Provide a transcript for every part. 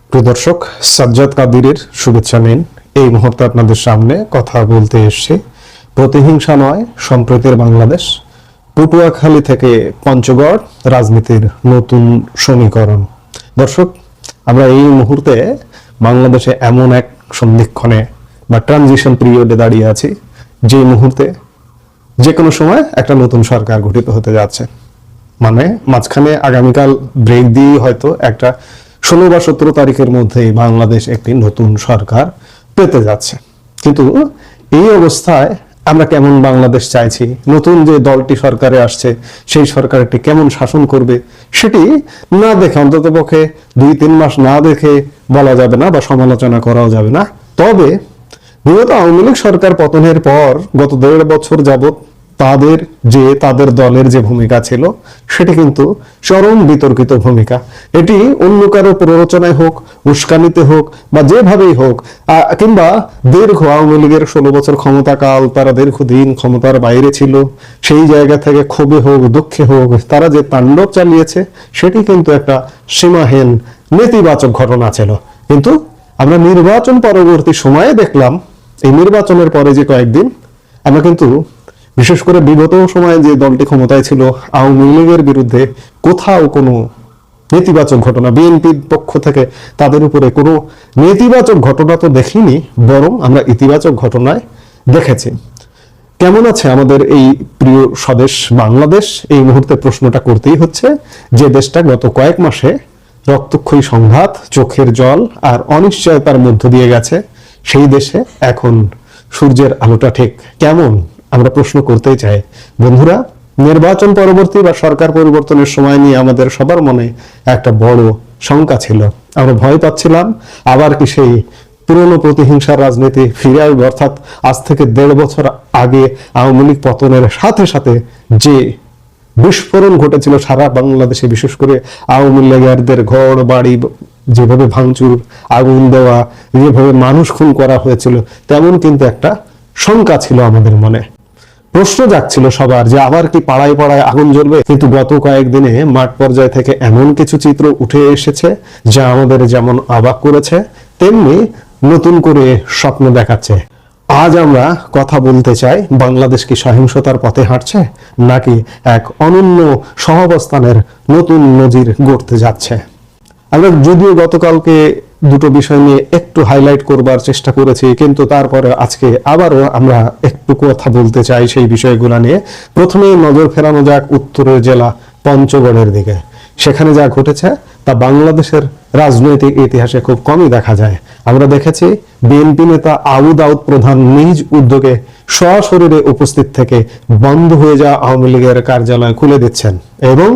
প্রিয় দর্শক, সাজ্জাদ কাদিরের শুভেচ্ছা নিন। এই মুহূর্তে আপনাদের সামনে কথা বলতে এসেছি প্রতিহিংসা নয় সম্প্রীতির বাংলাদেশ, পটুয়াখালী থেকে পঞ্চগড় রাজনীতির নতুন সমীকরণ। দর্শক, আমরা এই মুহূর্তে বাংলাদেশে এমন এক সন্ধিক্ষণে বা ট্রানজিশন পিরিয়ডে দাঁড়িয়ে আছি, যে মুহূর্তে যে কোনো সময় একটা নতুন সরকার গঠিত হতে যাচ্ছে। মানে মাঝখানে আগামীকাল ব্রেক দিয়ে হয়তো একটা 16 বা 17 তারিখের মধ্যেই বাংলাদেশ একটি নতুন সরকার পেতে যাচ্ছে। কিন্তু এই অবস্থায় আমরা কেমন বাংলাদেশ চাইছি, নতুন যে দলটি সরকারে আসছে সেই সরকারটি কেমন শাসন করবে, সেটি না দেখে, অন্ততপক্ষে 2-3 মাস না দেখে বলা যাবে না বা সমালোচনা করাও যাবে না। তবে বিগত আওয়ামী লীগ সরকার পতনের পর গত 1.5 বছর যাবত তাদের দলের যে ভূমিকা ছিল সেটি কিন্তু চরম বিতর্কিত ভূমিকা। এটি অন্য কারো প্ররোচনায় হোক, উস্কানিতে হোক বা যেভাবেই হোক, কিংবা দীর্ঘ আওয়ামী লীগের 16 বছর ক্ষমতাকাল তারা দীর্ঘদিন ক্ষমতার বাইরে ছিল, সেই জায়গা থেকে ক্ষোভে হোক দুঃখে হোক তারা যে তাণ্ডব চালিয়েছে সেটি কিন্তু একটা সীমাহীন নেতিবাচক ঘটনা ছিল। কিন্তু আমরা নির্বাচন পরবর্তী সময়ে দেখলাম, এই নির্বাচনের পরে যে কয়েকদিন আমরা কিন্তু বিশেষ করে বিগত সময়ে যে দলটি ক্ষমতায় ছিল আওয়ামী লীগের বিরুদ্ধে কোথাও কোনো নেতিবাচক ঘটনা, বিএনপির পক্ষ থেকে তাদের উপরে কোনো নেতিবাচক ঘটনা তো দেখিনি, বরং আমরা ইতিবাচক ঘটনায় দেখেছি। কেমন আছে আমাদের এই প্রিয় স্বদেশ বাংলাদেশ? এই মুহূর্তে প্রশ্নটা করতেই হচ্ছে, যে দেশটা গত কয়েক মাসে রক্তক্ষয়ী সংঘাত, চোখের জল আর অনিশ্চয়তার মধ্য দিয়ে গেছে, সেই দেশে এখন সূর্যের আলোটা ঠিক কেমন আমরা প্রশ্ন করতেই চাই। বন্ধুরা, নির্বাচন পরবর্তী বা সরকার পরিবর্তনের সময় নিয়ে আমাদের সবার মনে একটা বড় শঙ্কা ছিল। আমরা ভয় পাচ্ছিলাম আবার কি সেই পুরনো প্রতিহিংসার রাজনীতি ফিরে আসবে, অর্থাৎ আজ থেকে 1.5 বছর আগে আওয়ামী লীগ পতনের সাথে সাথে যে বিস্ফোরণ ঘটেছিল সারা বাংলাদেশে, বিশেষ করে আওয়ামী লীগারদের ঘর বাড়ি যেভাবে ভাঙচুর, আগুন দেওয়া, যেভাবে মানুষ খুন করা হয়েছিল, তেমন কিন্তু একটা শঙ্কা ছিল আমাদের মনে। প্রশ্ন জাগছিল সবার যে আবার কি পাড়ায় পাড়ায় আগুন জ্বলবে। কিন্তু গত কয়েকদিনে মাঠ পর্যায় থেকে এমন কিছু চিত্র উঠে এসেছে যা আমাদের যেমন অবাক করেছে, তেমনি নতুন করে স্বপ্ন দেখাচ্ছে। আজ আমরা কথা বলতে চাই, বাংলাদেশ কি সহিংসতার পথে হাঁটছে নাকি এক অনন্য সহাবস্থানের নতুন নজির গড়তে যাচ্ছে? আমরা যদিও গতকালকে দুটো বিষয় নিয়ে একটু হাইলাইট করবার চেষ্টা করেছি, কিন্তু তারপরে আজকে আবারও আমরা একটু কথা বলতে চাই সেই বিষয়গুলো নিয়ে। প্রথমে নজর ফেরানো যাক উত্তরের জেলা পঞ্চগড়ের দিকে। সেখানে যা ঘটেছে তা বাংলাদেশের রাজনৈতিক ইতিহাসে খুব কমই দেখা যায়। আমরা দেখেছি বিএনপি নেতা আবু দাউদ প্রধান নিজ উদ্যোগে সশরীরে উপস্থিত থেকে বন্ধ হয়ে যাওয়া আওয়ামী লীগের কার্যালয় খুলে দিচ্ছেন, এবং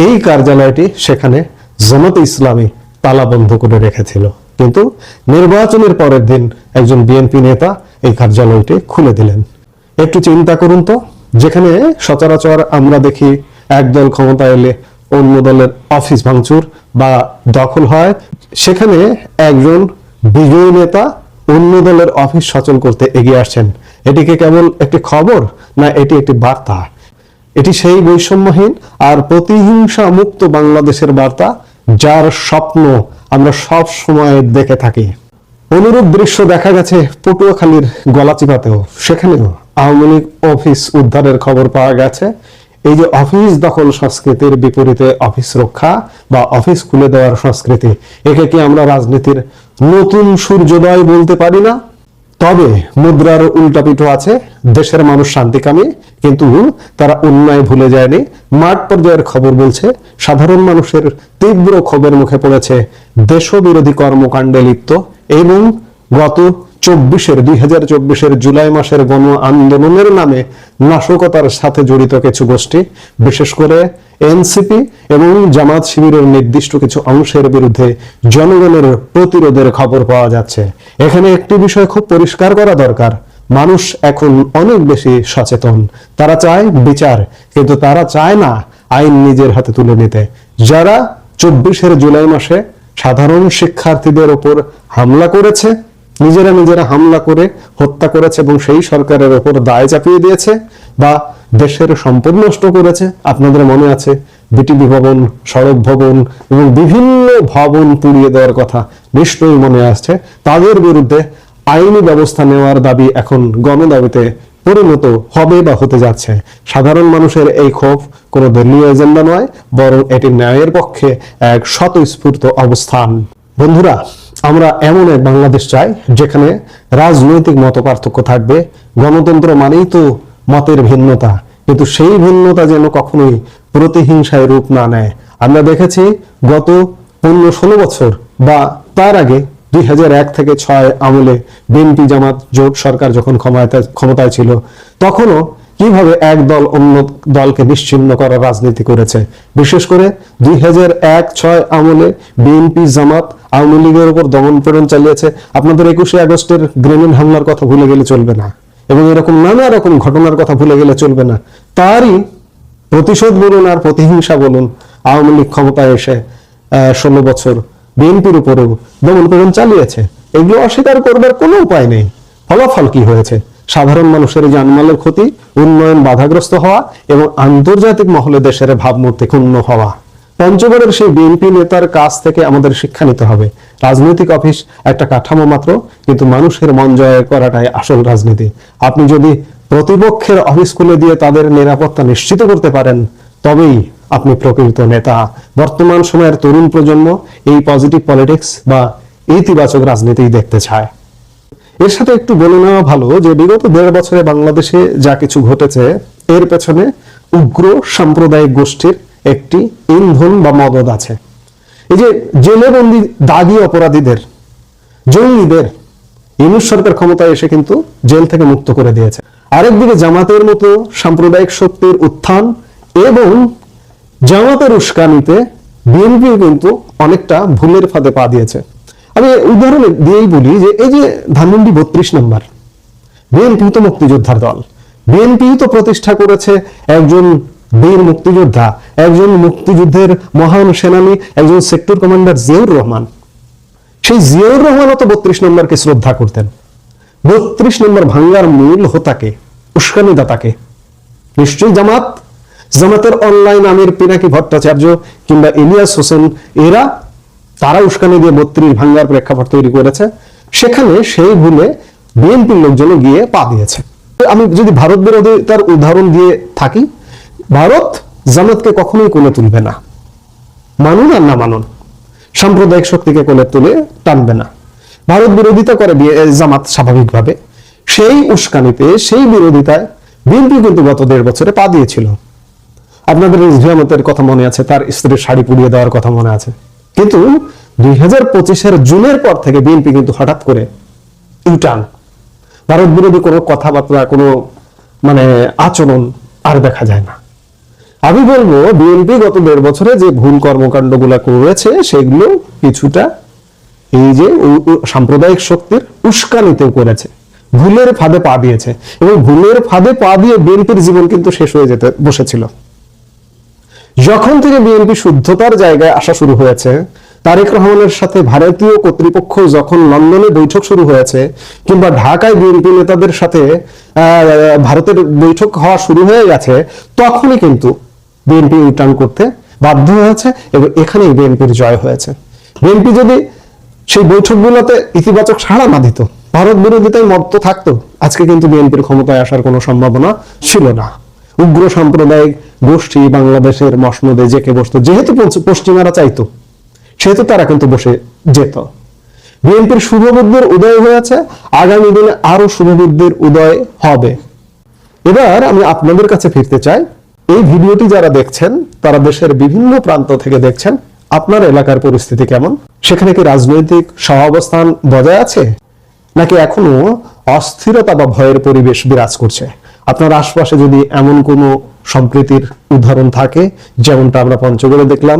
এই কার্যালয়টি সেখানে জামাতে ইসলামী তালা বন্ধ করে রেখেছিল। কিন্তু নির্বাচনের পরের দিন একজন বিএনপি নেতা এই কার্যালয়টি খুলে দিলেন। একটু চিন্তা করুন তো, যেখানে সচরাচর আমরা দেখি একদল ক্ষমতা এলে অন্য দলের অফিস ভাঙচুর বা দখল হয়, সেখানে একজন বিজয়ী নেতা অন্য দলের অফিস সচল করতে এগিয়ে আসছেন। এটিকে কেবল একটি খবর না, এটি একটি বার্তা। এটি সেই বৈষম্যহীন আর প্রতিহিংসা মুক্ত বাংলাদেশের বার্তা যার স্বপ্ন আমরা সব সময় দেখে থাকি। অনুরূপ দৃশ্য দেখা গেছে পটুয়াখালীর গলাচিপাতেও। সেখানেও আওয়ামী লীগ অফিস উদ্ধারের খবর পাওয়া গেছে। এই যে অফিস দখল সংস্কৃতির বিপরীতে অফিস রক্ষা বা অফিস খুলে দেওয়ার সংস্কৃতি, একে কি আমরা রাজনীতির নতুন সূর্যোদয় বলতে পারি না? তবে মুদ্রার উল্টাপিঠ আছে। দেশের মানুষ শান্তিকামী, কিন্তু তারা অন্যায় ভুলে যায়নি। মাঠ পর্যায়ের খবর বলছে সাধারণ মানুষের তীব্র ক্ষোভের মুখে পড়েছে দেশবিরোধী কর্মকাণ্ডে লিপ্ত এবং গত 2024 জুলাই মাসের গণ আন্দোলনের নামে নাশকতার সাথে জড়িত কিছু গোষ্ঠী, বিশেষ করে এনসিপি এবং জামাত শিবিরের নির্দিষ্ট কিছু অংশের বিরুদ্ধে জনগণের প্রতিরোধের খবর পাওয়া যাচ্ছে। এখানে একটি বিষয় খুব পরিষ্কার করা দরকার, মানুষ এখন অনেক বেশি সচেতন। তারা চায় বিচার, কিন্তু তারা চায় না আইন নিজের হাতে তুলে নিতে। যারা 24 জুলাই মাসে সাধারণ শিক্ষার্থীদের ওপর হামলা করেছে, নিজেরা হামলা করে হত্যা করেছে এবং সেই সরকারের ওপর দায় চাপিয়ে দিয়েছে বা দেশের সম্পদ নষ্ট করেছে, আপনাদের মনে আছে বিটিভি ভবন, সড়ক ভবন এবং বিভিন্ন ভবন পুড়িয়ে দেওয়ার কথা নিশ্চয়ই মনে আসছে। তাদের বিরুদ্ধে আইনি ব্যবস্থা নেওয়ার দাবি এখন গণদাবিতে পরিণত হবে বা হতে যাচ্ছে। সাধারণ মানুষের এই ক্ষোভ কোনো দলীয় এজেন্ডা নয়, বরং এটি ন্যায়ের পক্ষে এক স্বতঃস্ফূর্ত অবস্থান। বন্ধুরা, আমরা এমন এক বাংলাদেশ চাই যেখানে রাজনৈতিক মতপার্থক্য থাকবে। গণতন্ত্র মানেই তো মতের ভিন্নতা, কিন্তু সেই ভিন্নতা যেন কখনোই প্রতিহিংসায় রূপ না নেয়। আমরা দেখেছি গত 15-16 বছর বা তার আগে 2001 থেকে 6 আমলে বিএনপি জামাত জোট সরকার যখন ক্ষমতায় ছিল, তখনও কিভাবে এক দল অন্য দলকে নিশ্চিহ্ন করার রাজনীতি করেছে। বিশেষ করে 2001-6 আমলে বিএনপি জামাত আওয়ামী লীগের উপর দমন পীড়ন চালিয়েছে। আপনাদের 21শে আগস্টের গ্রেনেড হামলার কথা ভুলে গেলে চলবে না, এবং এরকম নানা রকম ঘটনার কথা ভুলে গেলে চলবে না। তারই প্রতিশোধ বলুন আর প্রতিহিংসা বলুন, আওয়ামী লীগ ক্ষমতায় এসে 16 বছর বিএনপির উপরেও দমন পীড়ন চালিয়েছে। এগুলো অস্বীকার করবার কোনো উপায় নেই। ফলাফল কি হয়েছে? সাধারণ মানুষের জানমালের ক্ষতি, উন্নয়ন বাধাগ্রস্ত হওয়া এবং আন্তর্জাতিক মহলে দেশের ভাবমূর্তি ক্ষুণ্ণ হওয়া। পঞ্চগড়ের সেই বিএনপি নেতার কাছ থেকে আমাদের শিক্ষা নিতে হবে। রাজনৈতিক অফিস একটা কাঠামো মাত্র, কিন্তু মানুষের মন জয় করাটাই আসল রাজনীতি। আপনি যদি প্রতিপক্ষের অফিস খুলে দিয়ে তাদের নিরাপত্তা নিশ্চিত করতে পারেন, তবেই আপনি প্রকৃত নেতা। বর্তমান সময়ের তরুণ প্রজন্ম এই পজিটিভ পলিটিক্স বা ইতিবাচক রাজনীতি দেখতে চায়। এর সাথে একটু বলে নেওয়া ভালো যে বিগত 1.5 বছরে বাংলাদেশে যা কিছু ঘটেছে, এর পেছনে উগ্র সাম্প্রদায়িক গোষ্ঠীর একটি ইন্ধন বা মদদ আছে। এই যে জেলে বন্দী দাগী অপরাধীদের, জঙ্গিদের ইউনূস সরকার ক্ষমতায় এসে কিন্তু জেল থেকে মুক্ত করে দিয়েছে। আরেকদিকে জামাতের মতো সাম্প্রদায়িক শক্তির উত্থান এবং জামাতের উস্কানিতে বিএনপি কিন্তু অনেকটা ভুলের ফাঁদে পা দিয়েছে। আমি উদাহরণ দিয়েই বলি যে এই যে ধানমন্ডি 32 নম্বর, বিএনপি তো মুক্তিযোদ্ধার দল। বিএনপি তো প্রতিষ্ঠা করেছে একজন বীর মুক্তিযোদ্ধা, একজন মুক্তিযুদ্ধের মহান সেনানী, একজন সেক্টর কমান্ডার জিয়াউর রহমান। সেই জিয়াউর রহমানও তো 32 নম্বরকে শ্রদ্ধা করতেন। 32 নম্বর ভাঙ্গার মূল হোতাকে, উস্কানিদাতাকে নিশ্চয়ই জামাতের অনলাইন আমির পিনাকি ভট্টাচার্য কিংবা ইলিয়াস হোসেন, তারা উস্কানি দিয়ে 32 ভাঙ্গার প্রেক্ষাপট তৈরি করেছে। সেখানে সেই ভুলে বিএনপির লোকজন গিয়ে পা দিয়েছে। আমি যদি ভারত বিরোধিতার উদাহরণ দিয়ে থাকি, ভারত জামাতকে কখনোই কোলে তুলবে না, মানুন আর না মানুন, সাম্প্রদায়িক শক্তিকে কোলে তুলে টানবে না। ভারত বিরোধিতা করে জামাত স্বাভাবিকভাবে। সেই উস্কানিতে, সেই বিরোধিতায় বিএনপি কিন্তু গত 1.5 বছরে পা দিয়েছিল। আপনাদের জামাতের কথা মনে আছে, তার স্ত্রীর শাড়ি পুড়িয়ে দেওয়ার কথা মনে আছে। কিন্তু 2025-এর জুনের পর থেকে বিএনপি কিন্তু হঠাৎ করে ইউটার্ন, ভারত বিরোধী কোনো কথাবার্তা, কোনো আচরণ আর দেখা যায় না। আমি বলবো বিএনপি গত 1.5 বছরে যে ভুল কর্মকাণ্ডগুলো করেছে, সেগুলো কিছুটা এই যে সাম্প্রদায়িক শক্তির উস্কানিতেও করেছে, ভুলের ফাঁদে পা দিয়েছে। এবং ভুলের ফাঁদে পা দিয়ে বিএনপির জীবন কিন্তু শেষ হয়ে যেতে বসেছিল। যখন থেকে বিএনপি শুদ্ধতার জায়গায় আসা শুরু হয়েছে, তারেক রহমানের সাথে ভারতীয় কর্তৃপক্ষ যখন লন্ডনে বৈঠক শুরু হয়েছে, কিংবা ঢাকায় বিএনপি নেতাদের সাথে ভারতের বৈঠক হওয়া শুরু হয়ে গেছে, তখনই কিন্তু বিএনপি রিটার্ন করতে বাধ্য হয়েছে এবং এখানেই বিএনপির জয় হয়েছে। বিএনপি যদি সেই বৈঠকগুলোতে ইতিবাচক সাড়া না দিত, ভারত বিরোধিতায় মত্ত থাকতো, আজকে কিন্তু বিএনপির ক্ষমতায় আসার কোনো সম্ভাবনা ছিল না। উগ্র সাম্প্রদায়িক গোষ্ঠী বাংলাদেশের মসনদে জেকে বসতো, যেহেতু পশ্চিমারা চাইতো, সেহেতু তারা কিন্তু বসে যেত। বিএনপির শুভবুদ্ধির উদয় হয়েছে, আগামী দিনে আরো শুভবুদ্ধির উদয় হবে। এবার আমি আপনাদের কাছে ফিরতে চাই। এই ভিডিওটি যারা দেখছেন, তারা দেশের বিভিন্ন প্রান্ত থেকে দেখছেন। আপনার এলাকার পরিস্থিতি কেমন? সেখানে কি রাজনৈতিক সহাবস্থান বজায় আছে, নাকি এখনো অস্থিরতা বা ভয়ের পরিবেশ বিরাজ করছে? আপনার আশপাশে যদি এমন কোনো সম্প্রীতির উদাহরণ থাকে, যেমনটা আমরা পঞ্চগড়ে দেখলাম,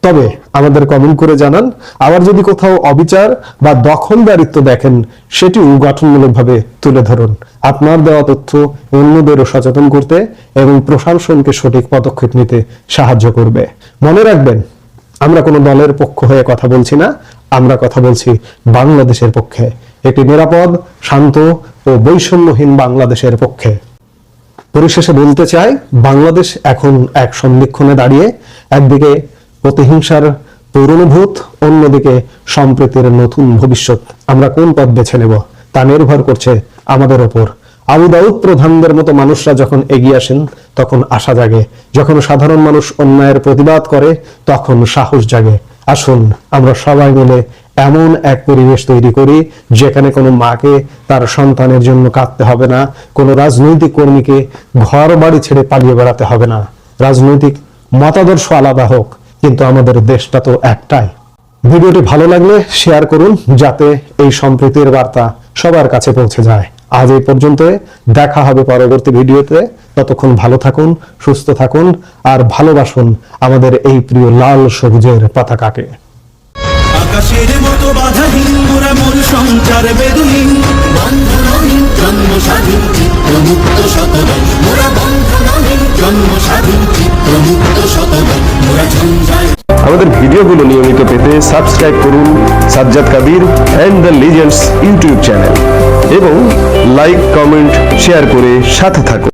তবে আমাদের কমেন্ট করে জানান। আবার যদি কোথাও অবিচার বা দখলদারিত্ব দেখেন, সেটিও গঠনমূলকভাবে তুলে ধরুন। আপনার দেওয়া তথ্য অন্যদেরও সচেতন করতে এবং প্রশাসনকে সঠিক পদক্ষেপ নিতে সাহায্য করবে। মনে রাখবেন, আমরা কোনো দলের পক্ষ হয়ে কথা বলছি না, আমরা কথা বলছি বাংলাদেশের পক্ষে, একটি নিরাপদ, শান্ত ও বৈষম্যহীন বাংলাদেশের পক্ষে। পরিশেষে বলতে চাই, বাংলাদেশ এখন এক সন্ধিক্ষণে দাঁড়িয়ে, একদিকে প্রতিহিংসার পৌরনুভূত, অন্যদিকে সম্প্রীতির নতুন ভবিষ্যৎ। আমরা কোন পথ বেছে নেব তা নির্ভর করছে আমাদের ওপর। আবু দাউদ প্রধানদের মতো মানুষরা যখন এগিয়ে আসেন তখন আশা জাগে, যখন সাধারণ মানুষ অন্যায়ের প্রতিবাদ করে তখন সাহস জাগে। আসুন আমরা সবাই মিলে এমন এক পরিবেশ তৈরি করি যেখানে কোনো মাকে তার সন্তানের জন্য কাঁদতে হবে না, কোনো রাজনৈতিক কর্মীকে ঘর বাড়ি ছেড়ে পালিয়ে বেড়াতে হবে না। রাজনৈতিক মতাদর্শ আলাদা হোক, কিন্তু আমাদের দেশটা তো একটাই। ভিডিওটি ভালো লাগলে শেয়ার করুন যাতে এই সম্প্রীতির বার্তা সবার কাছে পৌঁছে যায়। আজ এই পর্যন্ত, দেখা হবে পরবর্তী ভিডিওতে। ততক্ষণ ভালো থাকুন, সুস্থ থাকুন আর ভালোবাসুন আমাদের এই প্রিয় লাল সবুজের পতাকাকে। আকাশের মতো বাধাহীন মোরা মন সঞ্চার বেদুহীন, বন্ধনহীন জন্ম স্বাধীন চিত্রমুক্ত শতদল, মোরা বন্ধনহীন জন্ম স্বাধীন চিত্রমুক্ত শতদল, মোরা ঝঞ্ঝায়। আমাদের ভিডিওগুলো নিয়মিত পেতে সাবস্ক্রাইব করুন Sajjad Kadir and the legends YouTube channel এবং লাইক, কমেন্ট, শেয়ার করে সাথে থাকুন।